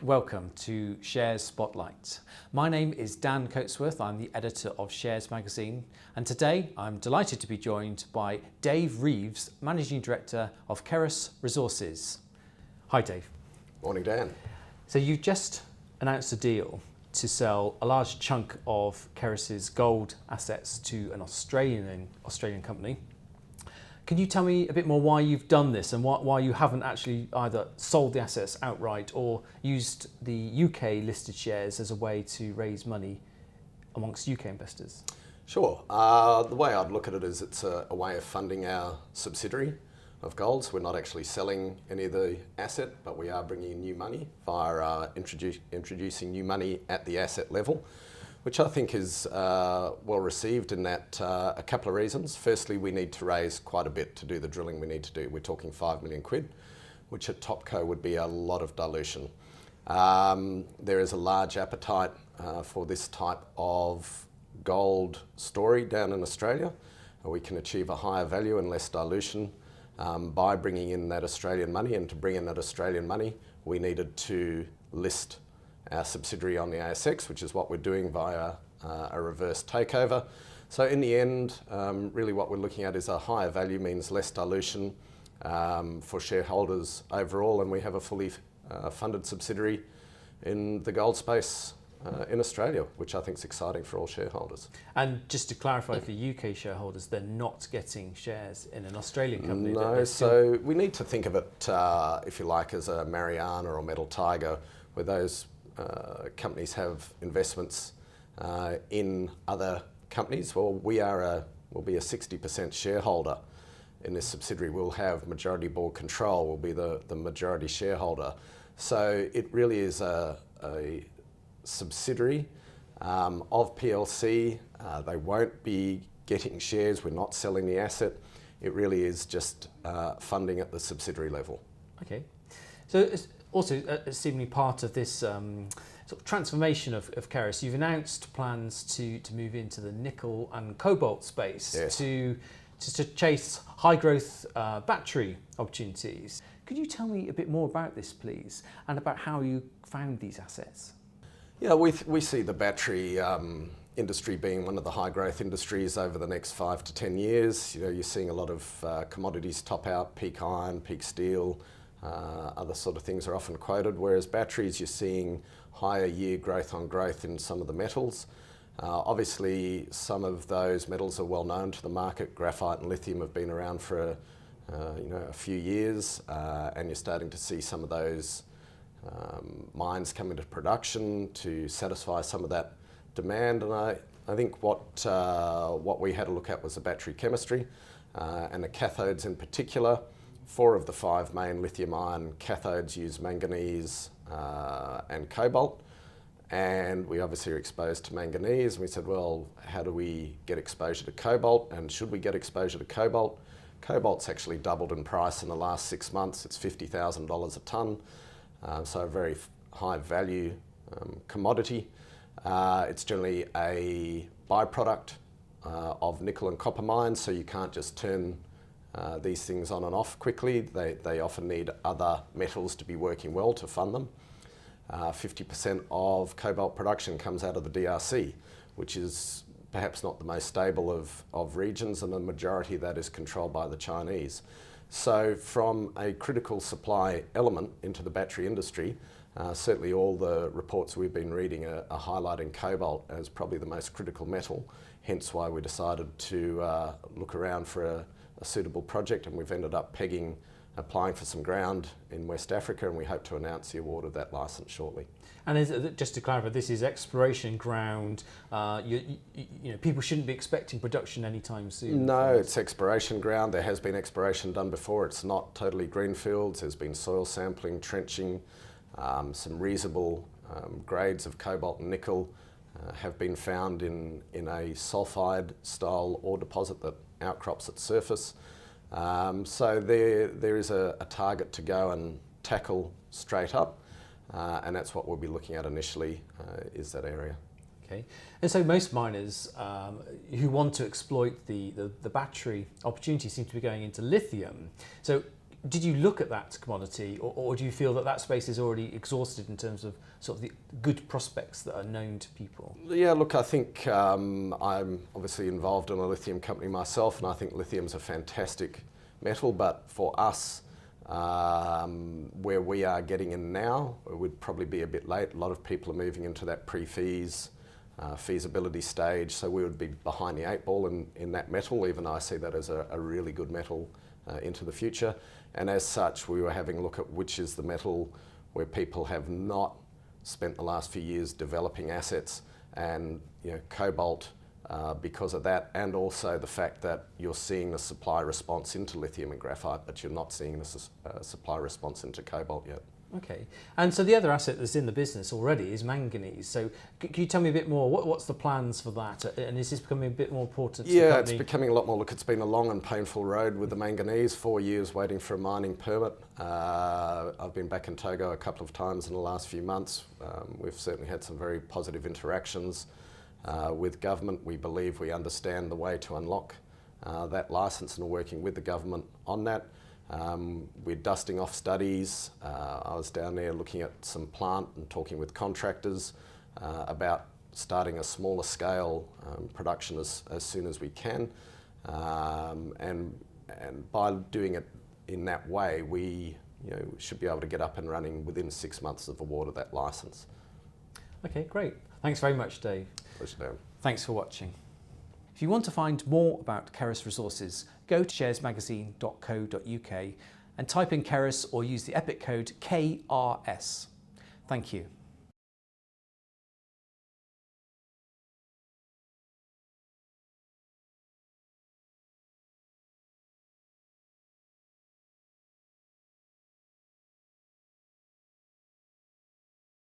welcome to Shares Spotlight. My name is Dan Coatsworth, I'm the editor of Shares magazine, and today I'm delighted to be joined by Dave Reeves, Managing Director of Keras Resources. Hi Dave. Morning Dan. So you just announced a deal to sell a large chunk of Keras's gold assets to an Australian company. Can you tell me a bit more why you've done this and why you haven't actually either sold the assets outright or used the UK listed shares as a way to raise money amongst UK investors? Sure. The way I'd look at it is it's a way of funding our subsidiary of gold. So we're not actually selling any of the asset, but we are bringing in new money via introducing new money at the asset level, which I think is well received in that a couple of reasons. Firstly, we need to raise quite a bit to do the drilling we need to do. We're talking 5 million quid, which at Topco would be a lot of dilution. There is a large appetite for this type of gold story down in Australia. We can achieve a higher value and less dilution by bringing in that Australian money, and to bring in that Australian money, we needed to list our subsidiary on the ASX, which is what we're doing via a reverse takeover. So in the end, really what we're looking at is a higher value means less dilution for shareholders overall, and we have a fully funded subsidiary in the gold space in Australia, which I think is exciting for all shareholders. And just to clarify for UK shareholders, they're not getting shares in an Australian company? No, so we need to think of it, if you like, as a Mariana or Metal Tiger, where those companies have investments in other companies. Well, we'll be a 60% shareholder in this subsidiary. We'll have majority board control. We'll be the majority shareholder. So it really is a subsidiary of PLC. They won't be getting shares. We're not selling the asset. It really is just funding at the subsidiary level. Okay. So it's also seemingly part of this sort of transformation of Keras, you've announced plans to move into the nickel and cobalt space. Yes. to chase high growth battery opportunities. Could you tell me a bit more about this, please, and about how you found these assets? Yeah, we see the battery industry being one of the high growth industries over the next 5 to 10 years. You know, you're seeing a lot of commodities top out, peak iron, peak steel, other sort of things are often quoted, whereas batteries you're seeing higher year growth on growth in some of the metals. Obviously some of those metals are well known to the market. Graphite and lithium have been around for a few years, and you're starting to see some of those mines come into production to satisfy some of that demand. And I think what we had a look at was the battery chemistry and the cathodes in particular. 4 of the 5 main lithium ion cathodes use manganese and cobalt, and we obviously are exposed to manganese, and we said, well, how do we get exposure to cobalt, and should we get exposure to cobalt? Cobalt's actually doubled in price in the last 6 months. It's $50,000 a tonne. So a very high value commodity. It's generally a byproduct of nickel and copper mines, so you can't just turn these things on and off quickly. They often need other metals to be working well to fund them. 50% of cobalt production comes out of the DRC, which is perhaps not the most stable of regions, and the majority of that is controlled by the Chinese. So from a critical supply element into the battery industry, certainly all the reports we've been reading are highlighting cobalt as probably the most critical metal, hence why we decided to look around for a suitable project, and we've ended up applying for some ground in West Africa, and we hope to announce the award of that licence shortly. And just to clarify, this is exploration ground. People shouldn't be expecting production anytime soon. No, it's exploration ground. There has been exploration done before. It's not totally greenfields. There's been soil sampling, trenching, some reasonable grades of cobalt and nickel have been found in a sulfide style ore deposit that outcrops at surface. So there is a target to go and tackle straight up, and that's what we'll be looking at initially, is that area. Okay, and so most miners who want to exploit the battery opportunity seem to be going into lithium. So did you look at that commodity, or do you feel that that space is already exhausted in terms of sort of the good prospects that are known to people? Yeah, look, I think I'm obviously involved in a lithium company myself, and I think lithium's a fantastic metal, but for us, where we are getting in now, it would probably be a bit late. A lot of people are moving into that feasibility stage, so we would be behind the eight ball in that metal, even though I see that as a really good metal into the future. And as such, we were having a look at which is the metal where people have not spent the last few years developing assets, and cobalt, because of that, and also the fact that you're seeing the supply response into lithium and graphite, but you're not seeing the supply response into cobalt yet. Okay, and so the other asset that's in the business already is manganese. So can you tell me a bit more? What's the plans for that? And is this becoming a bit more important to the company? Yeah, it's becoming a lot more. Look, it's been a long and painful road with the manganese, 4 years waiting for a mining permit. I've been back in Togo a couple of times in the last few months. We've certainly had some very positive interactions with government. We believe we understand the way to unlock that licence, and are working with the government on that. We're dusting off studies. I was down there looking at some plant and talking with contractors about starting a smaller scale production as soon as we can. And by doing it in that way, we should be able to get up and running within 6 months of award of that licence. Okay, great. Thanks very much, Dave. Pleasure, Dan. Thanks for watching. If you want to find more about Keras Resources, go to sharesmagazine.co.uk and type in Keras or use the EPIC code KRS. Thank you.